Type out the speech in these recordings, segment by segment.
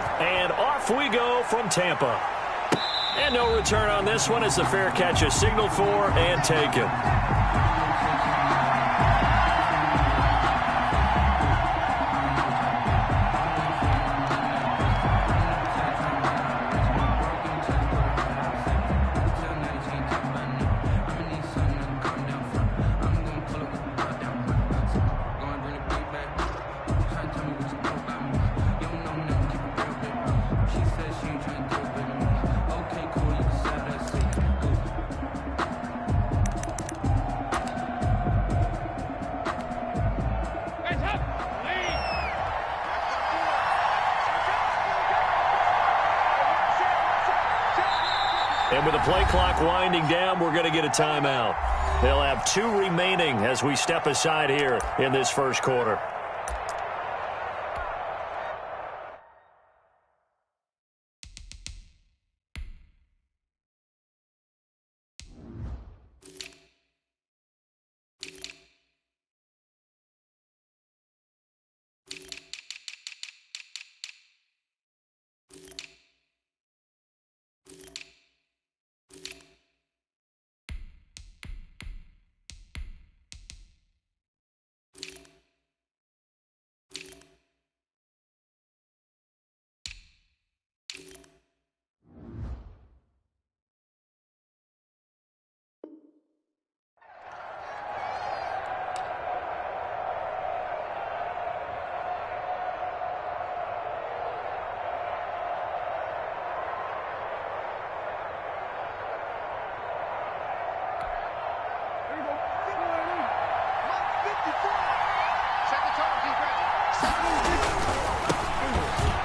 it. And off we go from Tampa. And no return on this one as the fair catch is signaled for and taken. And with the play clock winding down, we're going to get a timeout. They'll have 2 remaining as we step aside here in this first quarter.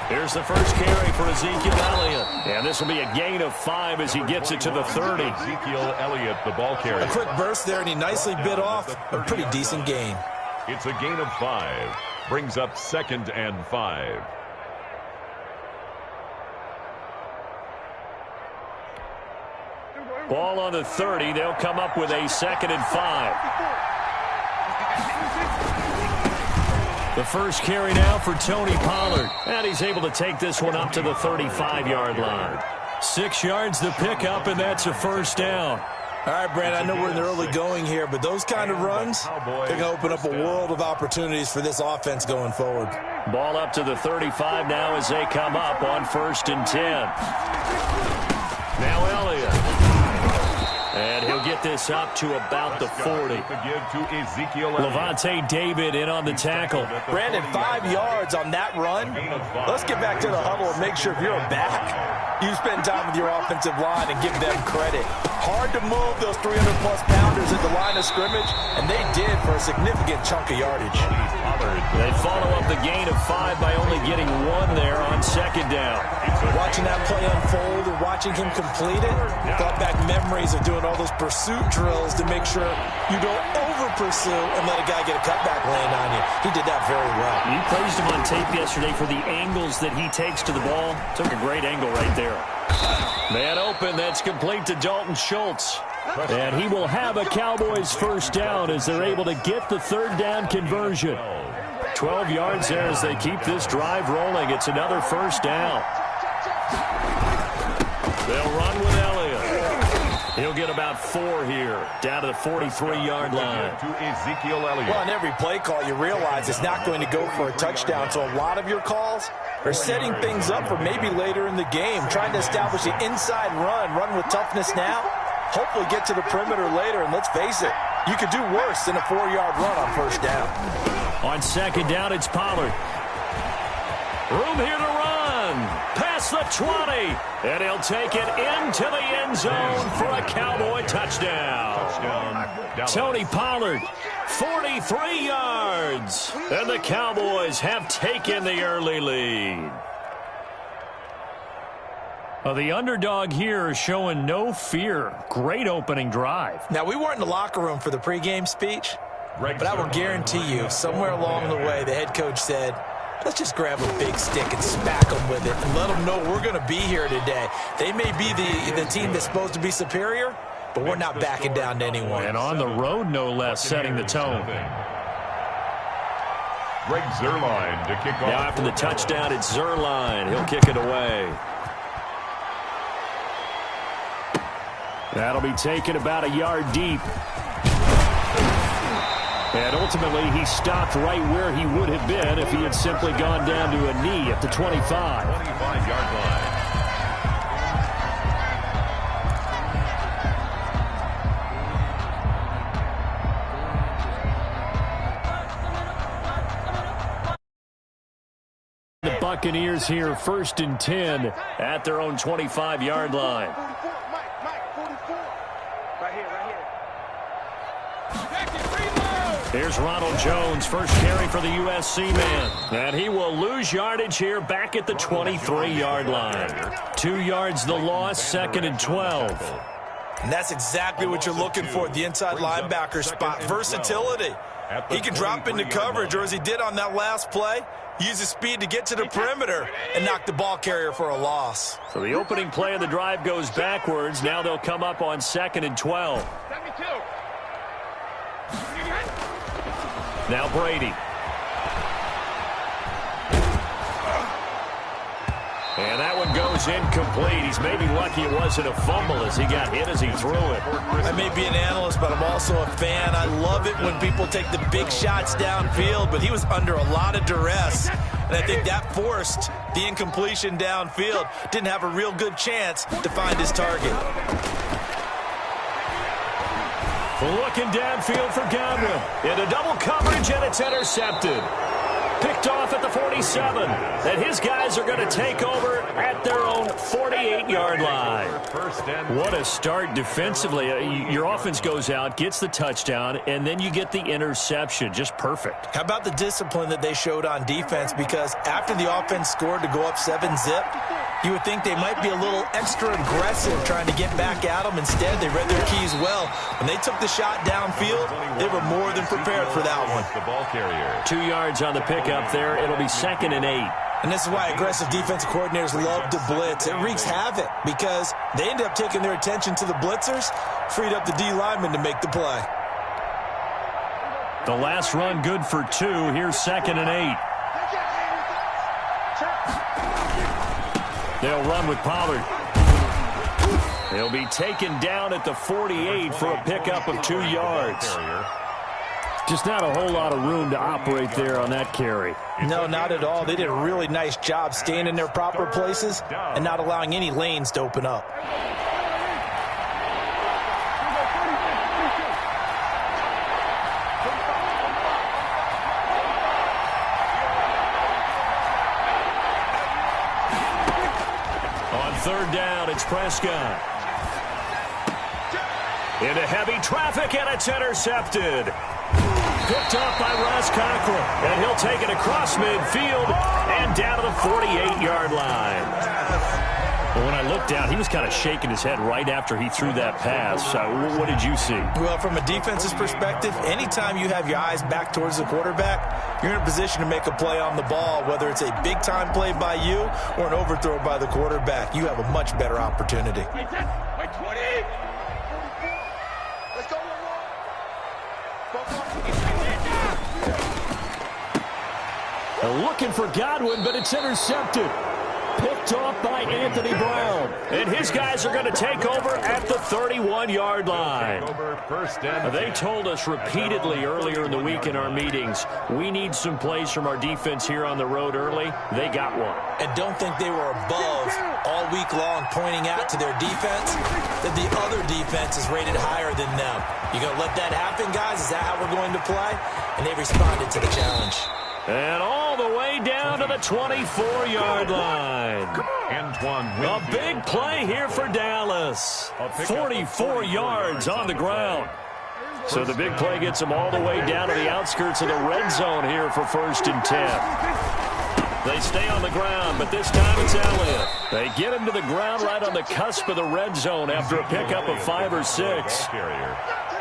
Here's the first carry for Ezekiel Elliott. And this will be a gain of 5 as he gets it to the 30. Ezekiel Elliott, the ball carrier. A quick burst there, and he nicely bit off a pretty decent gain. It's a gain of 5. Brings up 2nd and 5. Ball on the 30. They'll come up with a 2nd and 5. The first carry now for Tony Pollard. And he's able to take this one up to the 35-yard line. 6 yards to pick up, and that's a first down. All right, Brand, I know we're in the early going here, but those kind of runs, they're going to open up a world of opportunities for this offense going forward. Ball up to the 35 now as they come up on 1st and 10. Now Elliott. And he'll get this up to about the 40. Levante David in on the tackle. Brandon, 5 yards on that run. Let's get back to the huddle and make sure if you're a back, you spend time with your offensive line and give them credit. Hard to move those 300-plus pounders at the line of scrimmage, and they did for a significant chunk of yardage. They follow up the gain of 5 by only getting 1 there on 2nd down. Watching that play unfold and watching him complete it, brought back memories of doing all those pursuit drills to make sure you don't over-pursue and let a guy get a cutback land on you. He did that very well. You praised him on tape yesterday for the angles that he takes to the ball. Took a great angle right there. Man open, that's complete to Dalton Schultz. And he will have a Cowboys first down as they're able to get the 3rd down conversion. 12 yards there as they keep this drive rolling. It's another first down. They'll run with Elliott. He'll get about 4 here, down to the 43-yard line. To Ezekiel Elliott. Well, on every play call, you realize it's not going to go for a touchdown, so a lot of your calls are setting things up for maybe later in the game, trying to establish the inside run with toughness now, hopefully get to the perimeter later, and let's face it, you could do worse than a 4-yard run on 1st down. On 2nd down, it's Pollard. Room here to run. Past the 20. And he'll take it into the end zone for a Cowboy touchdown. Tony Pollard, 43 yards. And the Cowboys have taken the early lead. Well, the underdog here is showing no fear. Great opening drive. Now, we weren't in the locker room for the pregame speech, but I will guarantee you, somewhere along the way, the head coach said, let's just grab a big stick and smack them with it and let them know we're going to be here today. They may be the team that's supposed to be superior, but we're not backing down to anyone. And on the road, no less, setting the tone. Greg Zuerlein to kick off. Now after the touchdown, it's Zuerlein. He'll kick it away. That'll be taken about a yard deep. And ultimately, he stopped right where he would have been if he had simply gone down to a knee at the 25. 25-yard line. The Buccaneers here, 1st and 10 at their own 25-yard line. Here's Ronald Jones, first carry for the USC man. And he will lose yardage here back at the 23-yard line. 2 yards the loss, 2nd and 12. And that's exactly what you're looking for at the inside linebacker spot. Versatility. He can drop into coverage, or as he did on that last play, use his speed to get to the perimeter and knock the ball carrier for a loss. So the opening play of the drive goes backwards. Now they'll come up on 2nd and 12. Now Brady. And that one goes incomplete. He's maybe lucky it wasn't a fumble as he got hit as he threw it. I may be an analyst, but I'm also a fan. I love it when people take the big shots downfield, but he was under a lot of duress. And I think that forced the incompletion downfield. Didn't have a real good chance to find his target. Looking downfield for Godwin. Into double coverage, and it's intercepted. Picked off at the 47. And his guys are going to take over at their own 48-yard line. What a start defensively. Your offense goes out, gets the touchdown, and then you get the interception. Just perfect. How about the discipline that they showed on defense? Because after the offense scored to go up 7-zip, you would think they might be a little extra aggressive trying to get back at them. Instead, they read their keys well. When they took the shot downfield, they were more than prepared for that one. The ball carrier. 2 yards on the pickup there. It'll be 2nd and 8. And this is why aggressive defensive coordinators love to blitz. It wreaks havoc because they end up taking their attention to the blitzers, freed up the D lineman to make the play. The last run good for 2. Here's 2nd and 8. They'll run with Pollard. He'll be taken down at the 48 for a pickup of 2 yards. Just not a whole lot of room to operate there on that carry. No, not at all. They did a really nice job staying in their proper places and not allowing any lanes to open up. On 3rd down, it's Prescott. Into heavy traffic, and it's intercepted. Picked up by Ross Conklin, and he'll take it across midfield and down to the 48-yard line. Well, when I looked down, he was kind of shaking his head right after he threw that pass. What did you see? Well, from a defense's perspective, anytime you have your eyes back towards the quarterback, you're in a position to make a play on the ball, whether it's a big-time play by you or an overthrow by the quarterback. You have a much better opportunity. Wait, 20! Let's go, Looking for Godwin, but it's intercepted. Picked off by Anthony Brown. And his guys are going to take over at the 31-yard line. They told us repeatedly earlier in the week in our meetings, we need some plays from our defense here on the road early. They got one. And don't think they were above all week long pointing out to their defense that the other defense is rated higher than them. You going to let that happen, guys? Is that how we're going to play? And they responded to the challenge. And all the way down to the 24-yard line. A big play here for Dallas. 44 yards on the ground. So the big play gets them all the way down to the outskirts of the red zone here for 1st and 10. They stay on the ground, but this time it's Elliott. They get him to the ground right on the cusp of the red zone after a pickup of 5 or 6.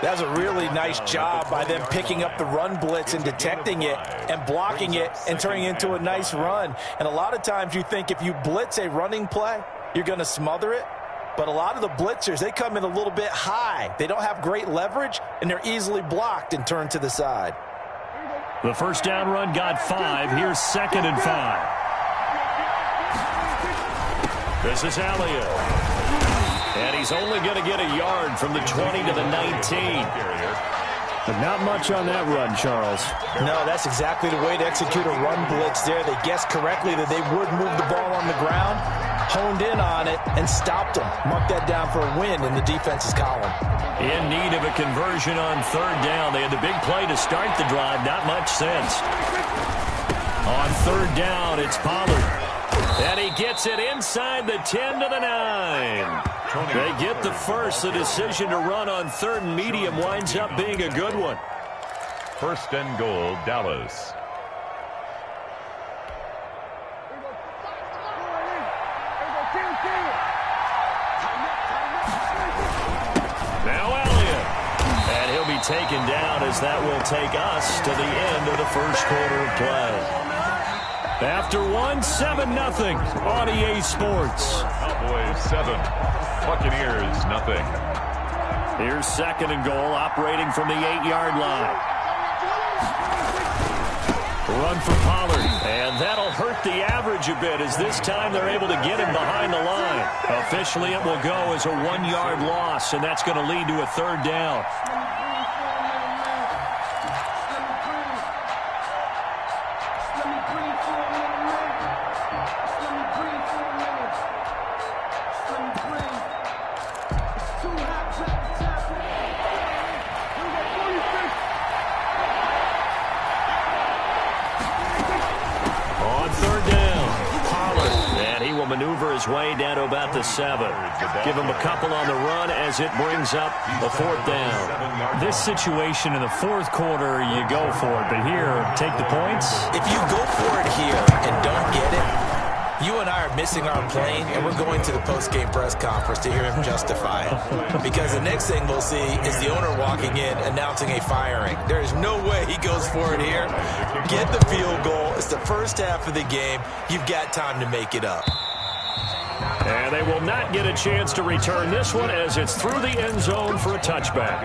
That was a really nice job by them picking up the run blitz and detecting it and blocking it and turning it into a nice run. And a lot of times you think if you blitz a running play, you're going to smother it. But a lot of the blitzers, they come in a little bit high. They don't have great leverage, and they're easily blocked and turned to the side. The first down run got 5. Here's 2nd and 5. This is Elliott. And he's only going to get a yard from the 20 to the 19. But not much on that run, Charles. No, that's exactly the way to execute a run blitz there. They guessed correctly that they would move the ball on the ground, honed in on it, and stopped them. Mark that down for a win in the defense's column. In need of a conversion on 3rd down. They had the big play to start the drive. Not much sense. On 3rd down, it's Pollard. And he gets it inside the 10 to the 9. They get the first. The decision to run on 3rd and medium winds up being a good one. 1st and goal, Dallas. Now Elliott. And he'll be taken down as that will take us to the end of the first quarter of play. After 7-0 on EA Sports. Cowboys 7, Buccaneers nothing. Here's 2nd and goal, operating from the 8-yard line. Run for Pollard, and that'll hurt the average a bit as this time they're able to get him behind the line. Officially, it will go as a 1-yard loss, and that's going to lead to a 3rd down. Maneuver his way down to about the 7. Give him a couple on the run as it brings up the 4th down. This situation in the 4th quarter, you go for it. But here, take the points. If you go for it here and don't get it, you and I are missing our plane, and we're going to the post-game press conference to hear him justify it. Because the next thing we'll see is the owner walking in announcing a firing. There is no way he goes for it here. Get the field goal. It's the first half of the game. You've got time to make it up. And they will not get a chance to return this one as it's through the end zone for a touchback.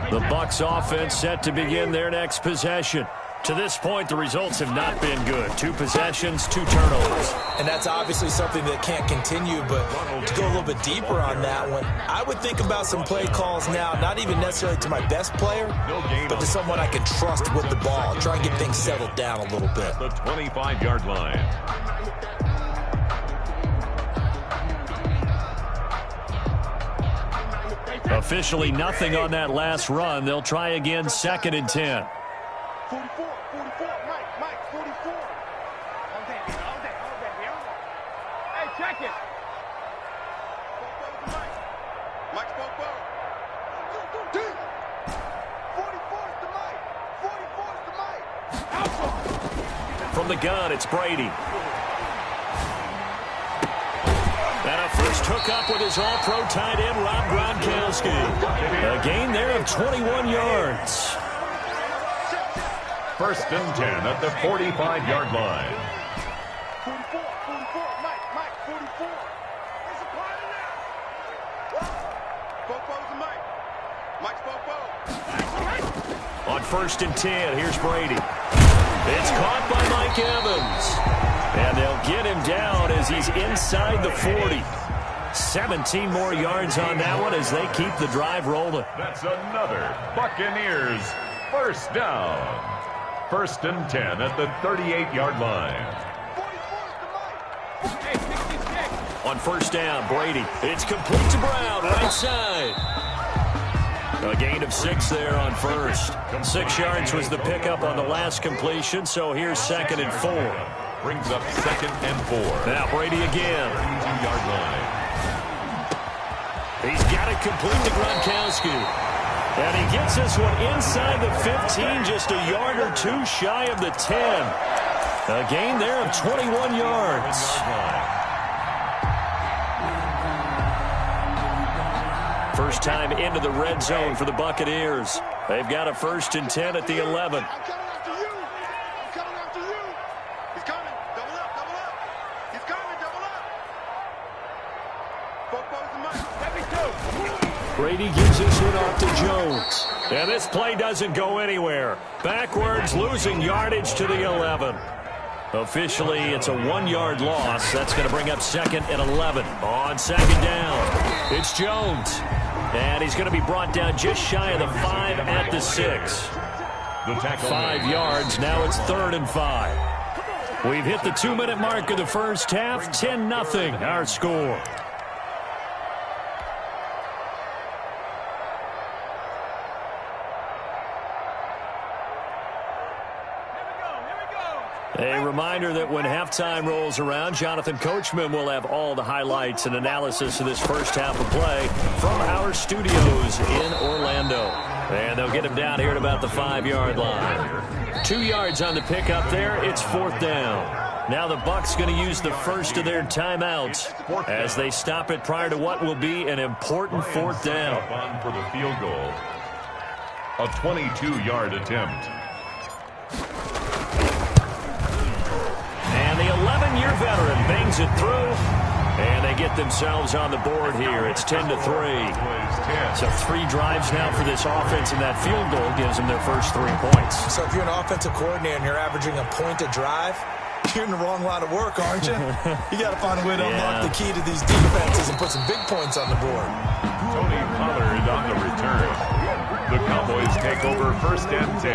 The Bucs offense set to begin their next possession. To this point, the results have not been good. 2 possessions, 2 turnovers. And that's obviously something that can't continue, but to go a little bit deeper on that one, I would think about some play calls now, not even necessarily to my best player, but to someone I can trust with the ball. Try and get things settled down a little bit. The 25-yard line. Officially nothing on that last run. They'll try again, 2nd and 10. 44, Mike, 44. Hold that, Hey, check it. Mike, 44 is the Mike. From the gun, it's Brady. And a first hookup with his all-pro tight end, Rob Gronkowski. A gain there of 21 yards. 1st and 10 at the 45-yard line. 44, Mike, 44. It's a party now. Bobo's the Mike. Mike's Bobo. On 1st and 10, here's Brady. It's caught by Mike Evans. And they'll get him down as he's inside the 40. 17 more yards on that one as they keep the drive rolling. That's another Buccaneers 1st down. 1st and 10 at the 38-yard line. On 1st down, Brady. It's complete to Brown, right side. A gain of 6 there on 1st. 6 yards was the pickup on the last completion, so here's 2nd and 4. Brings up 2nd and 4. Now Brady again. 32-yard line. He's got it complete to Gronkowski. And he gets this one inside the 15, just a yard or 2 shy of the 10. A gain there of 21 yards. First time into the red zone for the Buccaneers. They've got a 1st and 10 at the 11. I'm coming after you. I'm coming after you. He's coming. Double up. He's coming. Double Brady gives this one off to Jones. And this play doesn't go anywhere. Backwards, losing yardage to the 11. Officially, it's a 1-yard loss. That's going to bring up 2nd and 11. On 2nd down, it's Jones. And he's going to be brought down just shy of the 5 at the 6. 5 yards. Now it's 3rd and 5. We've hit the 2-minute mark of the first half. 10-0 our score. A reminder that when halftime rolls around, Jonathan Coachman will have all the highlights and analysis of this first half of play from our studios in Orlando. And they'll get him down here at about the 5-yard line. 2 yards on the pickup there. It's 4th down. Now the Bucs going to use the first of their timeouts as they stop it prior to what will be an important 4th down. For the field goal. A 22-yard attempt. And the 11-year veteran bangs it through. And they get themselves on the board here. It's 10-3. So 3 drives now for this offense, and that field goal gives them their first 3 points. So if you're an offensive coordinator and you're averaging a point a drive, you're in the wrong line of work, aren't you? You got to find a way to unlock the key to these defenses and put some big points on the board. Tony Pollard on the return. The Cowboys take over 1st and 10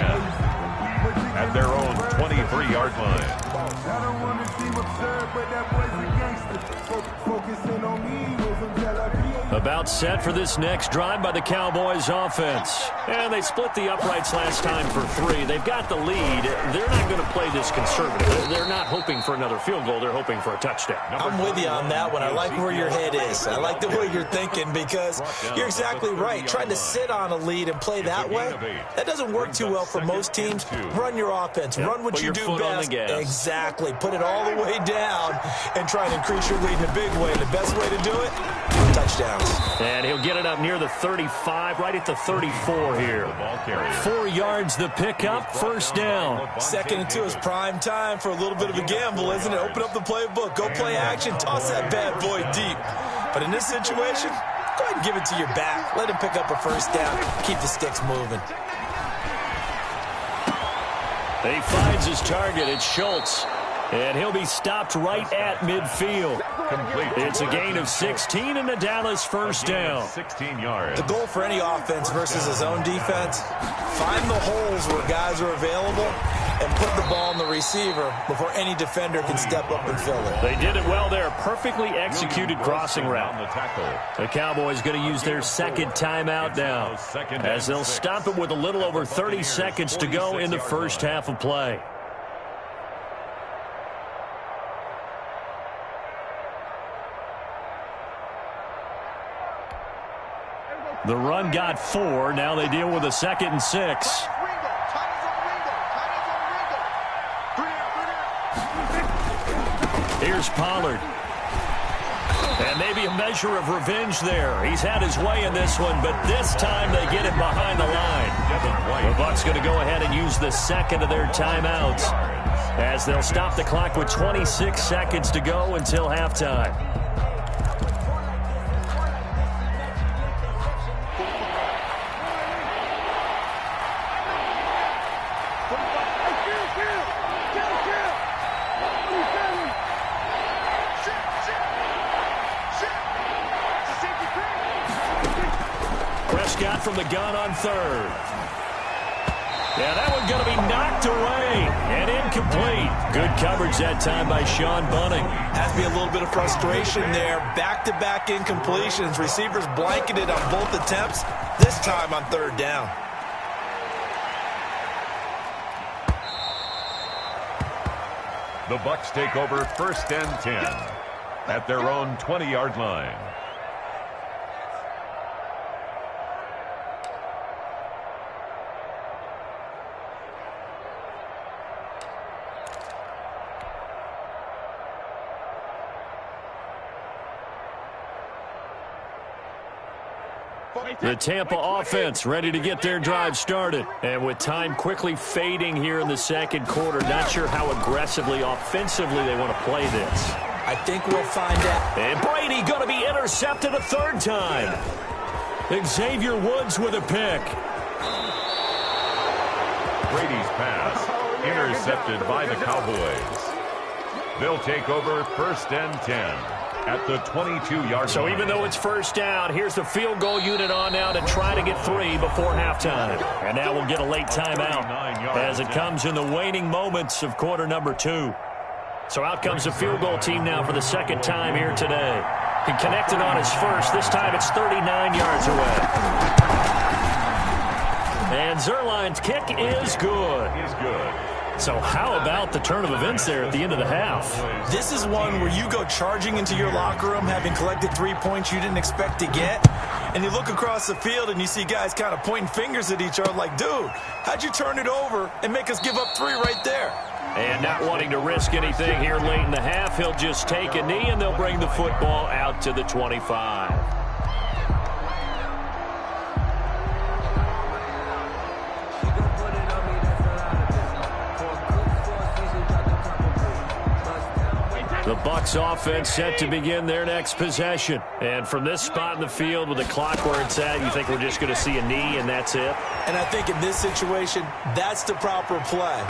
at their own 23-yard line. I don't want to seem absurd, but that boy's a gangster. Focusing on me was until I About set for this next drive by the Cowboys offense. And they split the uprights last time for 3. They've got the lead. They're not going to play this conservative. They're not hoping for another field goal. They're hoping for a touchdown. I'm with you on that one. I like where your head is. I like the way you're thinking because you're exactly right. Trying to sit on a lead and play that way, that doesn't work too well for most teams. Run your offense. Run what you do best. Exactly. Put it all the way down and try and increase your lead in a big way. The best way to do it, touchdowns. And he'll get it up near the 35, right at the 34 here. 4 yards the pickup, 1st down. 2nd and 2 is prime time for a little bit of a gamble, isn't it? Open up the playbook, go play action, toss that bad boy deep. But in this situation, go ahead and give it to your back. Let him pick up a 1st down, keep the sticks moving. He finds his target. It's Schultz. And he'll be stopped right at midfield. It's a gain of 16 and a Dallas 1st down. 16 yards. The goal for any offense versus his own defense, find the holes where guys are available and put the ball in the receiver before any defender can step up and fill it. They did it well there. Perfectly executed crossing route. The Cowboys going to use their 2nd timeout now as they'll stop it with a little over 30 seconds to go in the first half of play. The run got 4. Now they deal with a 2nd and 6. Here's Pollard. And maybe a measure of revenge there. He's had his way in this one, but this time they get him behind the line. The Bucs going to go ahead and use the 2nd of their timeouts as they'll stop the clock with 26 seconds to go until halftime. Prescott from the gun on 3rd. Yeah, that one's going to be knocked away and incomplete. Good coverage that time by Sean Bunting. Has to be a little bit of frustration there. Back-to-back incompletions. Receivers blanketed on both attempts, this time on 3rd down. The Bucs take over 1st and 10 at their own 20-yard line. The Tampa offense ready to get their drive started. And with time quickly fading here in the 2nd quarter, not sure how aggressively, offensively they want to play this. I think we'll find out. And Brady going to be intercepted a 3rd time. Xavier Woods with a pick. Brady's pass intercepted by the Cowboys. They'll take over 1st and 10 at the 22-yard line. So even though it's first down, here's the field goal unit on now to try to get 3 before halftime. And now we'll get a late timeout as it comes in the waning moments of quarter number 2. So out comes the field goal team now for the second time here today. He connected on his first. This time it's 39 yards away. And Zerline's kick is good. He's good. So how about the turn of events there at the end of the half? This is one where you go charging into your locker room having collected 3 points you didn't expect to get, and you look across the field and you see guys kind of pointing fingers at each other like, dude, how'd you turn it over and make us give up 3 right there? And not wanting to risk anything here late in the half, he'll just take a knee and they'll bring the football out to the 25. The Bucs offense set to begin their next possession. And from this spot in the field with the clock where it's at, you think we're just going to see a knee and that's it? And I think in this situation, that's the proper play.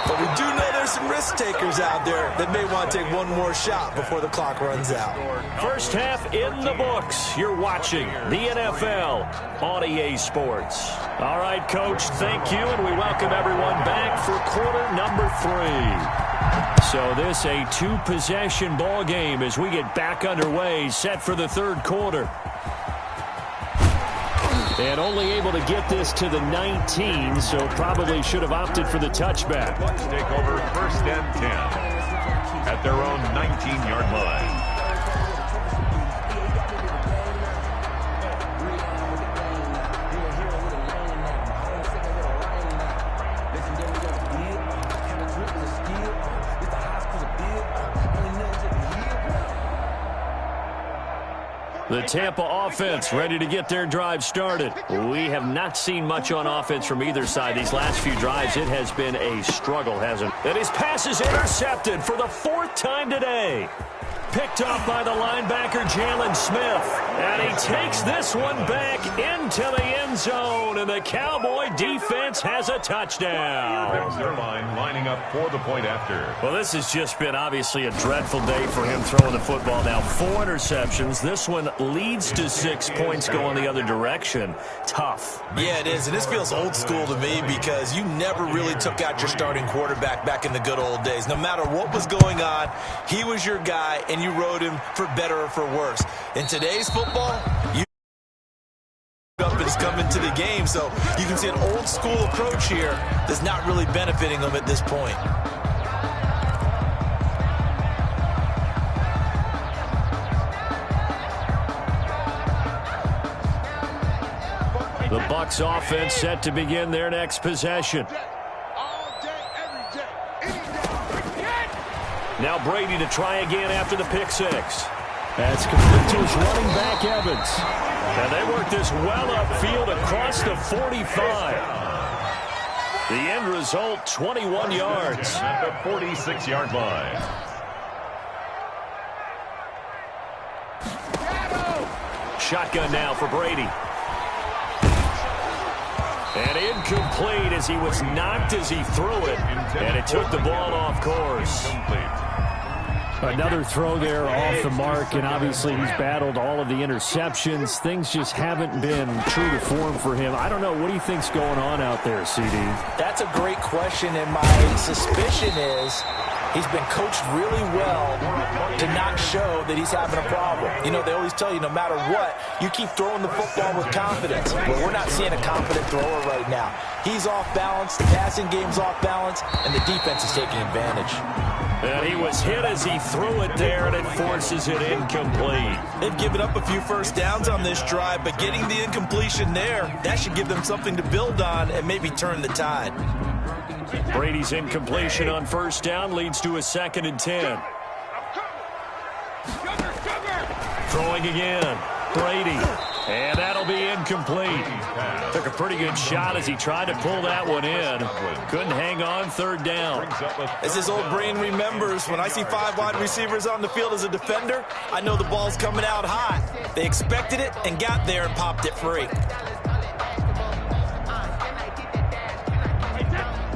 But we do know there's some risk takers out there that may want to take one more shot before the clock runs out. First half in the books. You're watching the NFL on EA Sports. All right, Coach, thank you, and we welcome everyone back for quarter number 3. So this a 2-possession ball game as we get back underway, set for the third quarter. And only able to get this to the 19, so probably should have opted for the touchback. Bucs take over 1st and 10 at their own 19-yard line. The Tampa offense ready to get their drive started. We have not seen much on offense from either side. These last few drives, it has been a struggle, hasn't it? And his pass is intercepted for the 4th time today. Picked off by the linebacker, Jalen Smith. And he takes this one back into the end zone. And the Cowboy defense has a touchdown. There's their line lining up for the point after. Well, this has just been obviously a dreadful day for him throwing the football. Now 4 interceptions. This one leads to 6 points going the other direction. Tough. Yeah, it is. And this feels old school to me because you never really took out your starting quarterback back in the good old days. No matter what was going on, he was your guy, and you rode him for better or for worse. In today's football, you up and is coming to the game, so you can see an old school approach here that's not really benefiting them at this point. The Bucs offense set to begin their next possession. Now Brady to try again after the pick 6. That's complete to his running back, Evans. And they work this well upfield across the 45. The end result, 21 yards. At the 46-yard line. Shotgun now for Brady. And incomplete as he was knocked as he threw it. And it took the ball off course. Another throw there off the mark, and obviously he's battled all of the interceptions. Things just haven't been true to form for him. I don't know. What do you think's going on out there, CD? That's a great question, and my suspicion is he's been coached really well to not show that he's having a problem. You know, they always tell you no matter what, you keep throwing the football with confidence. Well, we're not seeing a confident thrower right now. He's off balance, the passing game's off balance, and the defense is taking advantage. And he was hit as he threw it there, and it forces it incomplete. They've given up a few first downs on this drive, but getting the incompletion there, that should give them something to build on and maybe turn the tide. Brady's incompletion on first down leads to a 2nd and 10. Throwing again. Brady. And that'll be incomplete. Took a pretty good shot as he tried to pull that one in. Couldn't hang on, 3rd down. As his old brain remembers, when I see 5 wide receivers on the field as a defender, I know the ball's coming out hot. They expected it and got there and popped it free.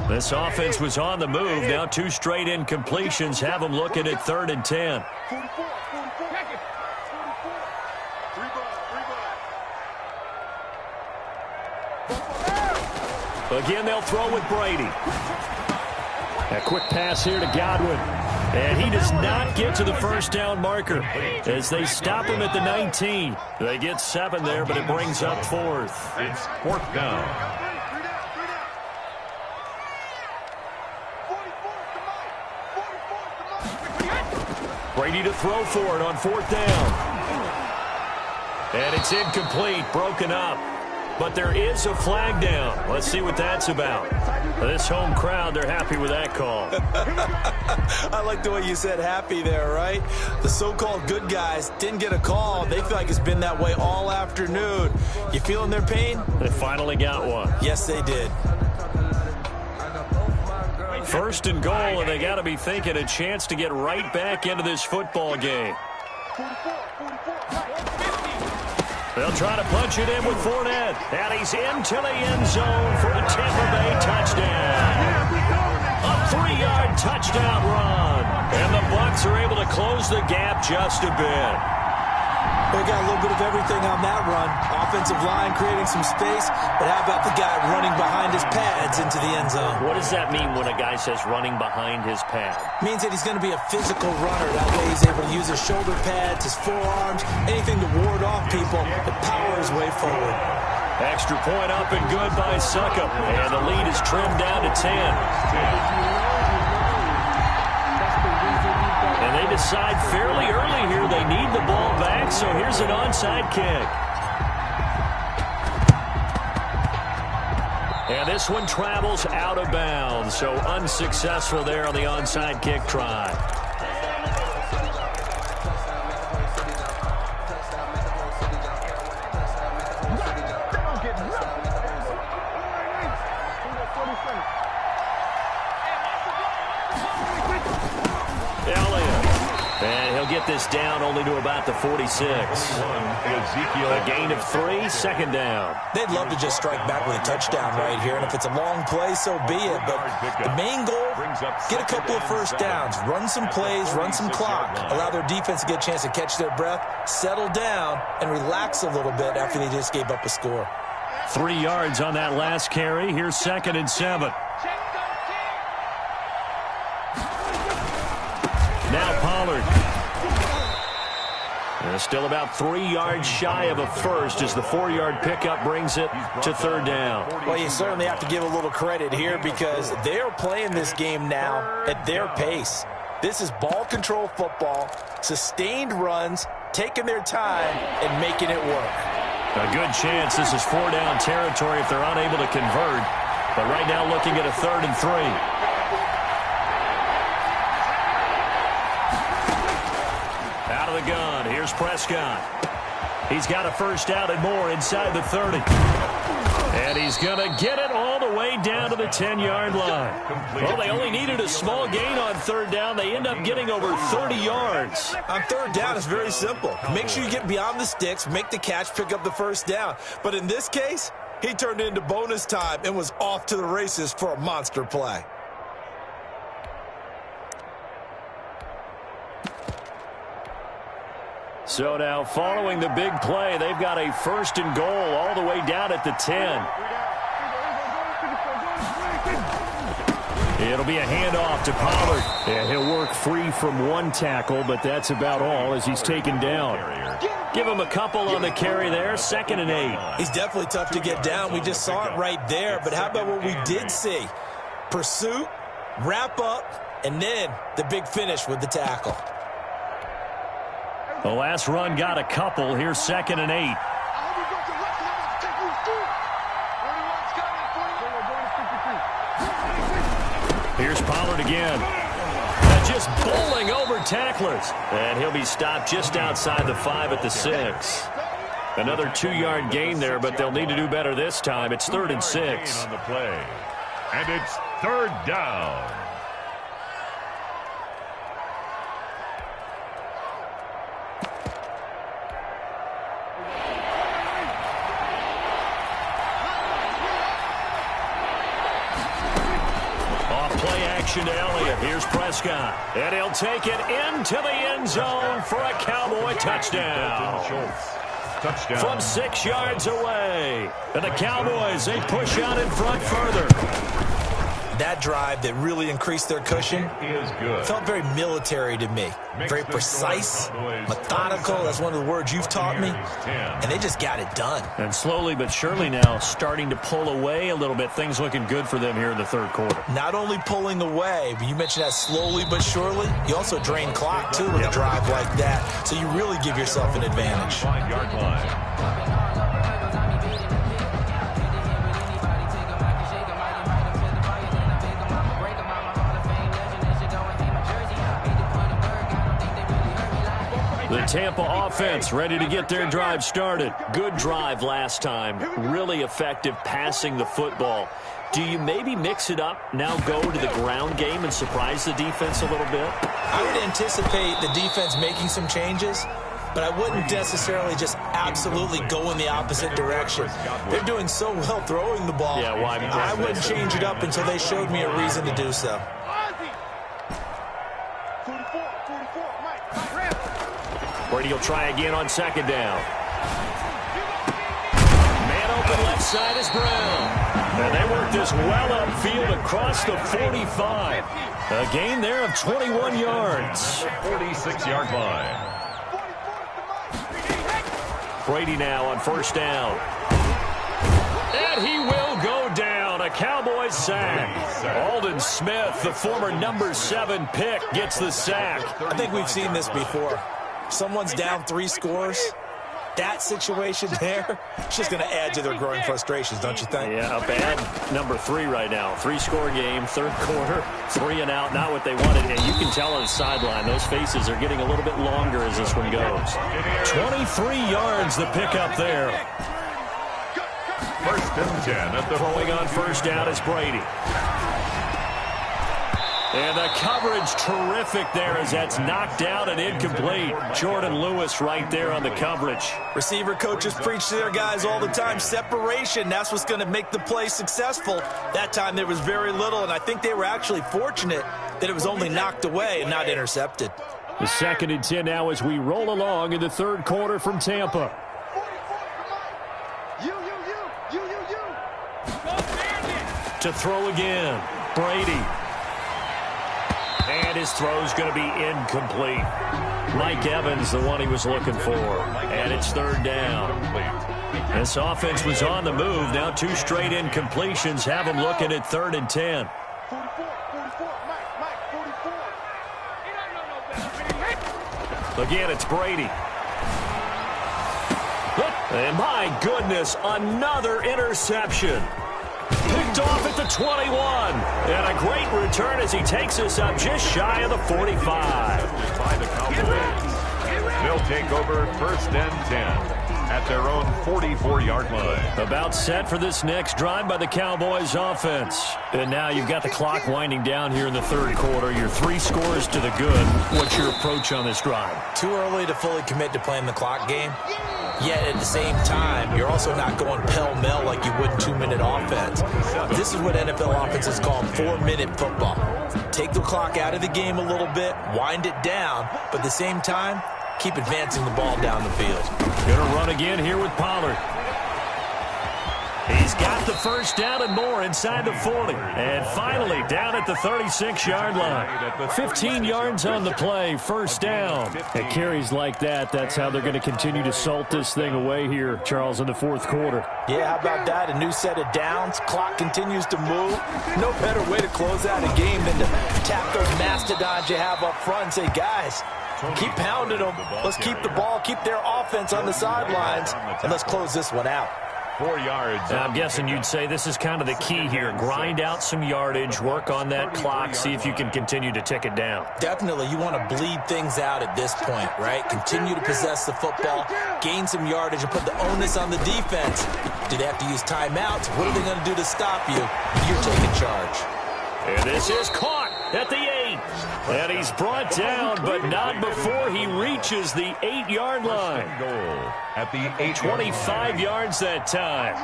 This offense was on the move. Now 2 straight incompletions have them looking at 3rd and 10. Again, they'll throw with Brady. A quick pass here to Godwin. And he does not get to the first down marker as they stop him at the 19. They get 7 there, but it brings up 4th. It's 4th down. Brady to throw for it on 4th down. And it's incomplete, broken up. But there is a flag down. Let's see what that's about. This home crowd, they're happy with that call. I like the way you said happy there, right? The so-called good guys didn't get a call. They feel like it's been that way all afternoon. You feeling their pain? They finally got one. Yes, they did. 1st and goal, and they got to be thinking a chance to get right back into this football game. They'll try to punch it in with Fournette. And he's into the end zone for a Tampa Bay touchdown. A 3-yard touchdown run. And the Bucs are able to close the gap just a bit. They got a little bit of everything on that run. Offensive line creating some space, but how about the guy running behind his pads into the end zone? What does that mean when a guy says running behind his pad? Means that he's going to be a physical runner. That way he's able to use his shoulder pads, his forearms, anything to ward off people and power his way forward. Extra point up and good by Succop. And the lead is trimmed down to 10. And they decide fairly early here they need the ball back, so here's an onside kick. And this one travels out of bounds, so unsuccessful there on the onside kick try. And he'll get this down only to about the 46. A gain of 3, 2nd down. They'd love to just strike back with a touchdown right here, and if it's a long play, so be it. But the main goal, get a couple of first downs, run some plays, run some clock, allow their defense to get a chance to catch their breath, settle down, and relax a little bit after they just gave up a score. 3 yards on that last carry. Here's 2nd and 7. Now Pollard. And still about 3 yards shy of a first as the 4-yard pickup brings it to 3rd down. Well, you certainly have to give a little credit here because they're playing this game now at their pace. This is ball control football, sustained runs, taking their time, and making it work. A good chance this is 4-down territory if they're unable to convert. But right now looking at a 3rd and 3. Out of the gun, here's Prescott. He's got a first down and more inside the 30. And he's going to get it all the way down to the 10-yard line. Well, they only needed a small gain on 3rd down. They end up getting over 30 yards. On 3rd down, it's very simple. Make sure you get beyond the sticks, make the catch, pick up the first down. But in this case, he turned it into bonus time and was off to the races for a monster play. So now following the big play, they've got a 1st and goal all the way down at the 10. It'll be a handoff to Pollard. Yeah, he'll work free from one tackle, but that's about all as he's taken down. Give him a couple on the carry there, 2nd and 8. He's definitely tough to get down. We just saw it right there, but how about what we did see? Pursuit, wrap up, and then the big finish with the tackle. The last run got a couple. Here's 2nd and 8. Here's Pollard again. Just bowling over tacklers. And he'll be stopped just outside the 5 at the 6. Another 2-yard gain there, but they'll need to do better this time. It's 3rd and 6. On the play. And it's 3rd down. play action to Elliott. Here's Prescott. And he'll take it into the end zone for a Cowboy touchdown. Touchdown. From 6 yards away. And the Cowboys, they push out in front further. That drive that really increased their cushion Is good. felt very military to me. Very precise, methodical. That's one of the words you've taught me. And they just got it done. And slowly but surely now starting to pull away a little bit. Things looking good for them here in the third quarter. Not only pulling away, but you mentioned that slowly but surely. You also drain clock, too, with a drive like that. So you really give yourself an advantage. 5-yard line. The Tampa offense ready to get their drive started. Good drive last time. Really effective passing the football. Do you maybe mix it up, now go to the ground game and surprise the defense a little bit? I would anticipate the defense making some changes, but I wouldn't necessarily just absolutely go in the opposite direction. They're doing so well throwing the ball. Yeah, why? I wouldn't change it up until they showed me a reason to do so. Brady will try again on second down. Man open left side is Brown. And they work this well upfield across the 45. A gain there of 21 yards. 46-yard line. Brady now on first down. And he will go down. A Cowboys sack. Alden Smith, the former number 7 pick, gets the sack. I think we've seen this before. Someone's down 3 scores. That situation there, it's just going to add to their growing frustrations, don't you think? Yeah, a bad number 3 right now. 3-score game, third quarter, 3 and out, not what they wanted. And you can tell on the sideline, those faces are getting a little bit longer as this one goes. 23 yards the pickup there. First and 10 at the Throwing on first down is Brady. And the coverage terrific there as that's knocked out and incomplete. Jordan Lewis right there on the coverage. Receiver coaches preach to their guys all the time. Separation, that's what's going to make the play successful. That time there was very little, and I think they were actually fortunate that it was only knocked away and not intercepted. The 2nd and 10 now as we roll along in the third quarter from Tampa. To throw again, Brady. And his throw's going to be incomplete. Mike Evans, the one he was looking for. And it's third down. This offense was on the move. Now 2 straight incompletions have them looking at 3rd and 10. Again, it's Brady. And my goodness, another interception. Picked off at the 21. And a great return as he takes us up just shy of the 45. by the Cowboys. They'll take over first and 10 at their own 44-yard line. About set for this next drive by the Cowboys offense. And now you've got the clock winding down here in the third quarter. Your 3 scores to the good. What's your approach on this drive? Too early to fully commit to playing the clock game. Yet at the same time, you're also not going pell-mell like you would in 2-minute offense. This is what NFL offenses call 4-minute football. Take the clock out of the game a little bit, wind it down, but at the same time, keep advancing the ball down the field. Going to run again here with Pollard. He's got the first down and more inside the 40. And finally down at the 36-yard line. 15 yards on the play, first down. At carries like that, that's how they're going to continue to salt this thing away here, Charles, in the fourth quarter. Yeah, how about that? A new set of downs. Clock continues to move. No better way to close out a game than to tap those mastodons you have up front and say, guys, keep pounding them. Let's keep the ball, keep their offense on the sidelines, and let's close this one out. 4 yards. I'm guessing you'd say this is kind of the key here. Grind out some yardage, work on that clock, see if you can continue to tick it down. Definitely, you want to bleed things out at this point, right? Continue to possess the football, gain some yardage, and put the onus on the defense. Do they have to use timeouts? What are they going to do to stop you? You're taking charge. And this is caught at the 8. And he's brought down, but not before he reaches the 8-yard line. Goal at the 8. 25 yards that time.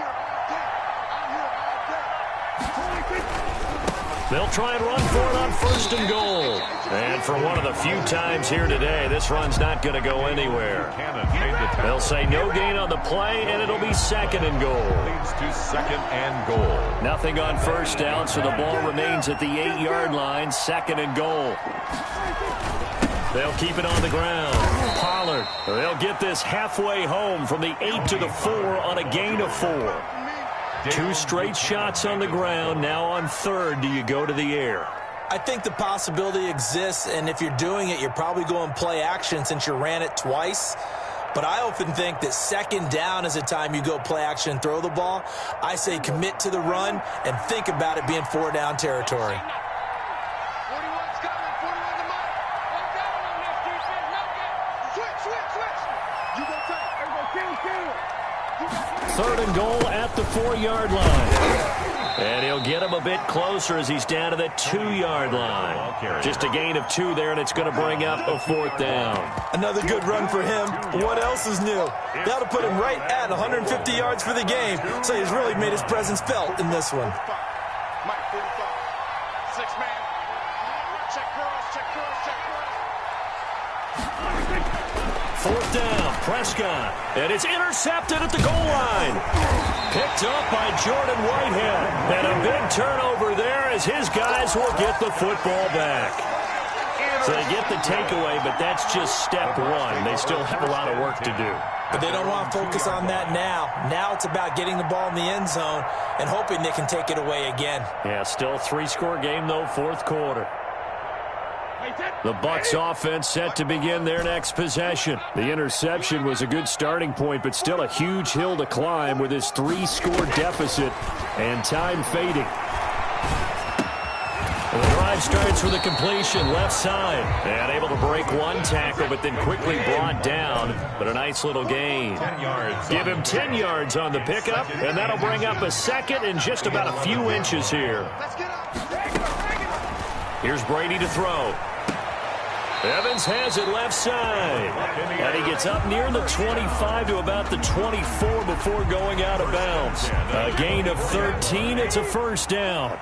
They'll try and run for it on 1st and goal. And for one of the few times here today, this run's not going to go anywhere. They'll say no gain on the play, and it'll be 2nd and goal. Leads to 2nd and goal. Nothing on 1st down, so the ball remains at the 8-yard line, 2nd and goal. They'll keep it on the ground. Pollard. They'll get this halfway home from the 8 to the 4 on a gain of 4. 2 straight shots on the ground. Now on 3rd, do you go to the air? I think the possibility exists, and if you're doing it, you're probably going play action since you ran it twice. But I often think that 2nd down is a time you go play action and throw the ball. I say commit to the run and think about it being 4-down territory. Third and goal at the 4-yard line. And he'll get him a bit closer as he's down to the 2-yard line. Just a gain of 2 there, and it's going to bring up a 4th down. Another good run for him. What else is new? That'll put him right at 150 yards for the game, so he's really made his presence felt in this one. Mike 45. 6-man. Check cross, check cross, check cross. 4th down, Prescott. And it's intercepted at the goal line. Picked up by Jordan Whitehead. And a big turnover there as his guys will get the football back. So they get the takeaway, but that's just step 1. They still have a lot of work to do. But they don't want to focus on that now. Now it's about getting the ball in the end zone and hoping they can take it away again. Yeah, still 3-score game, though, 4th quarter. The Bucs offense set to begin their next possession. The interception was a good starting point, but still a huge hill to climb with his 3-score deficit and time fading. The drive starts with a completion left side. And able to break 1 tackle, but then quickly brought down. But a nice little gain. 10 yards. Give him 10 yards on the pickup, and that'll bring up a 2nd and just about a few inches here. Here's Brady to throw. Evans has it left side. And he gets up near the 25 to about the 24 before going out of bounds. A gain of 13. It's a 1st down.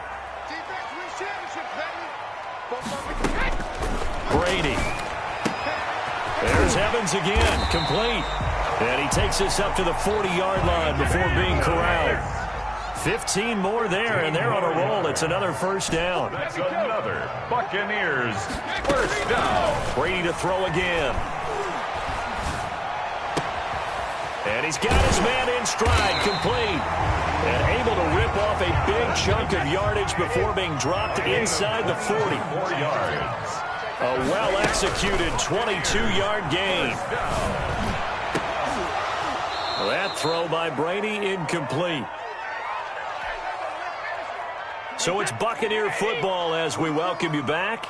Brady. There's Evans again. Complete. And he takes this up to the 40-yard line before being corralled. 15 more there, and they're on a roll. It's another 1st down. That's another Buccaneers 1st down. Brady to throw again. And he's got his man in stride, complete. And able to rip off a big chunk of yardage before being dropped inside the 40. 4 yards. A well-executed 22-yard gain. That throw by Brady incomplete. So it's Buccaneer football as we welcome you back.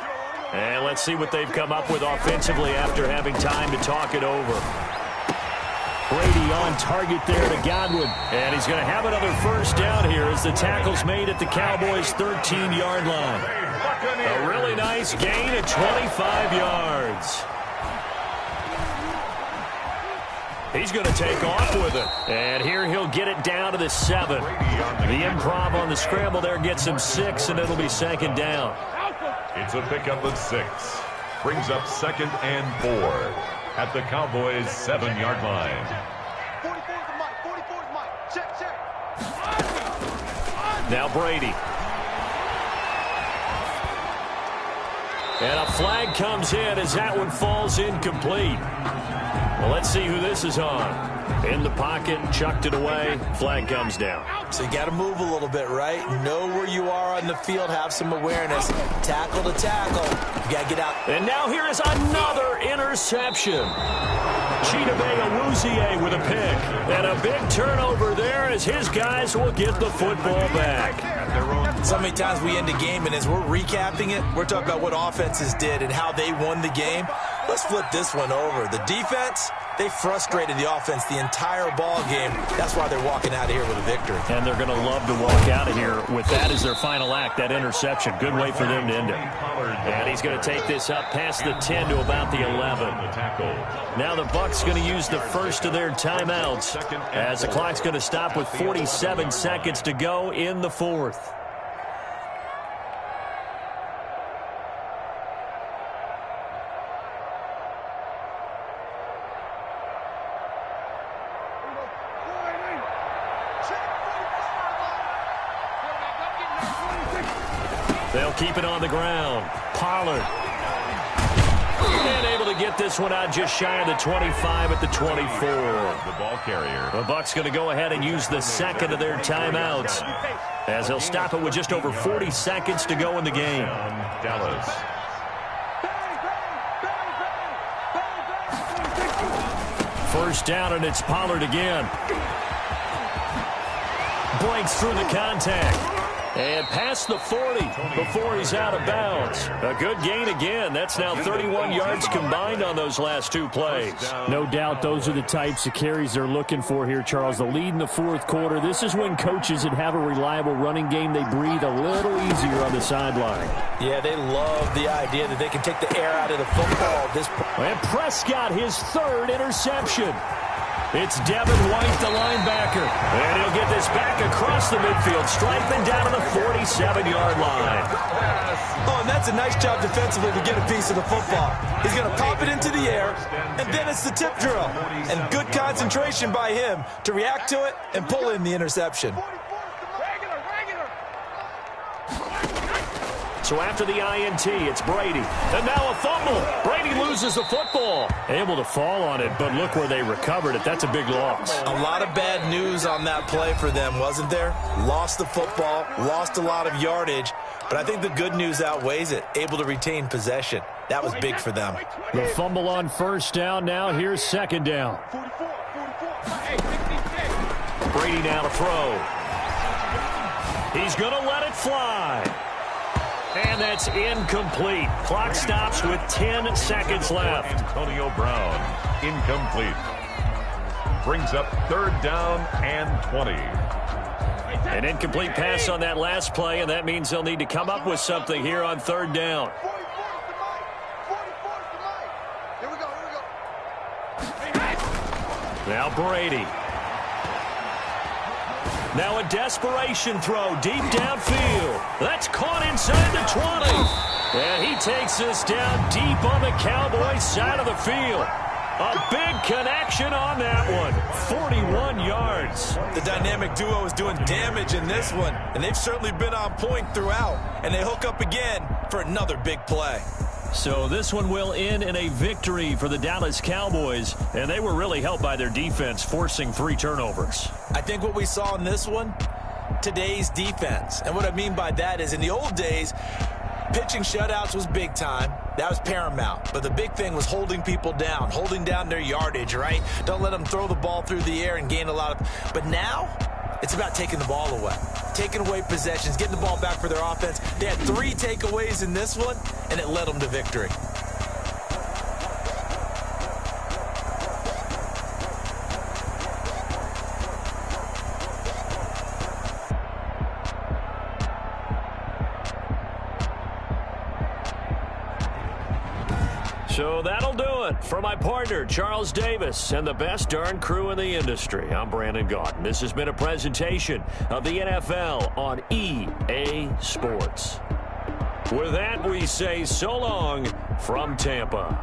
And let's see what they've come up with offensively after having time to talk it over. Brady on target there to Godwin. And he's going to have another 1st down here as the tackle's made at the Cowboys' 13-yard line. A really nice gain of 25 yards. He's going to take off with it. And here he'll get it down to the 7. The improv on the scramble there gets him 6, and it'll be 2nd down. It's a pickup of 6. Brings up 2nd and 4 at the Cowboys' 7-yard line. 44's Mike. 44's Mike. Check, check. Now Brady. And a flag comes in as that one falls incomplete. Well, let's see who this is on. In the pocket, chucked it away, flag comes down. So you got to move a little bit, right? Know where you are on the field, have some awareness. Tackle to tackle. You got to get out. And now here is another interception. Chidobe Awuzie with a pick. And a big turnover there as his guys will get the football back. So many times we end a game, and as we're recapping it, we're talking about what offenses did and how they won the game. Let's flip this one over. The defense, they frustrated the offense the entire ball game. That's why they're walking out of here with a victory. And they're going to love to walk out of here with that as their final act, that interception. Good way for them to end it. And he's going to take this up past the 10 to about the 11. Now the Bucs going to use the first of their timeouts as the clock's going to stop with 47 seconds to go in the 4th. They'll keep it on the ground. Pollard. And able to get this one out just shy of the 25 at the 24. The ball carrier. The Bucs going to go ahead and use the second of their timeouts, as they'll stop it with just over 40 seconds to go in the game. Dallas. First down, and it's Pollard again. Breaks through the contact. And past the 40 before he's out of bounds. A good gain again. That's now 31 yards combined on those last two plays. No doubt those are the types of carries they're looking for here, Charles. The lead in the fourth quarter. This is when coaches that have a reliable running game, they breathe a little easier on the sideline. Yeah, they love the idea that they can take the air out of the football. And Prescott, his third interception. It's Devin White, the linebacker. And he'll get this back across the midfield, striking down to the 47-yard line. Oh, and that's a nice job defensively to get a piece of the football. He's going to pop it into the air, and then it's the tip drill. And good concentration by him to react to it and pull in the interception. So after the INT, it's Brady. And now a fumble. Brady loses the football. Able to fall on it, but look where they recovered it. That's a big loss. A lot of bad news on that play for them, wasn't there? Lost the football, lost a lot of yardage, but I think the good news outweighs it. Able to retain possession. That was big for them. The fumble on first down. Now here's second down. Brady now to throw. He's going to let it fly. And that's incomplete. Clock stops with 10 seconds left. Antonio Brown, incomplete. Brings up third down and 20. An incomplete pass on that last play, and that means they'll need to come up with something here on third down. Now Brady. Now a desperation throw deep downfield. That's caught inside the 20. And he takes this down deep on the Cowboys side of the field. A big connection on that one. 41 yards. The dynamic duo is doing damage in this one, and they've certainly been on point throughout. And they hook up again for another big play. So this one will end in a victory for the Dallas Cowboys, and they were really helped by their defense, forcing 3 turnovers. I think what we saw in this one, today's defense. And what I mean by that is in the old days, pitching shutouts was big time. That was paramount. But the big thing was holding people down, holding down their yardage, right? Don't let them throw the ball through the air and gain a lot of... But now, it's about taking the ball away. Taking away possessions, getting the ball back for their offense. They had 3 takeaways in this one, and it led them to victory. So that'll do it for my partner, Charles Davis, and the best darn crew in the industry. I'm Brandon Gaudin. This has been a presentation of the NFL on EA Sports. With that, we say so long from Tampa.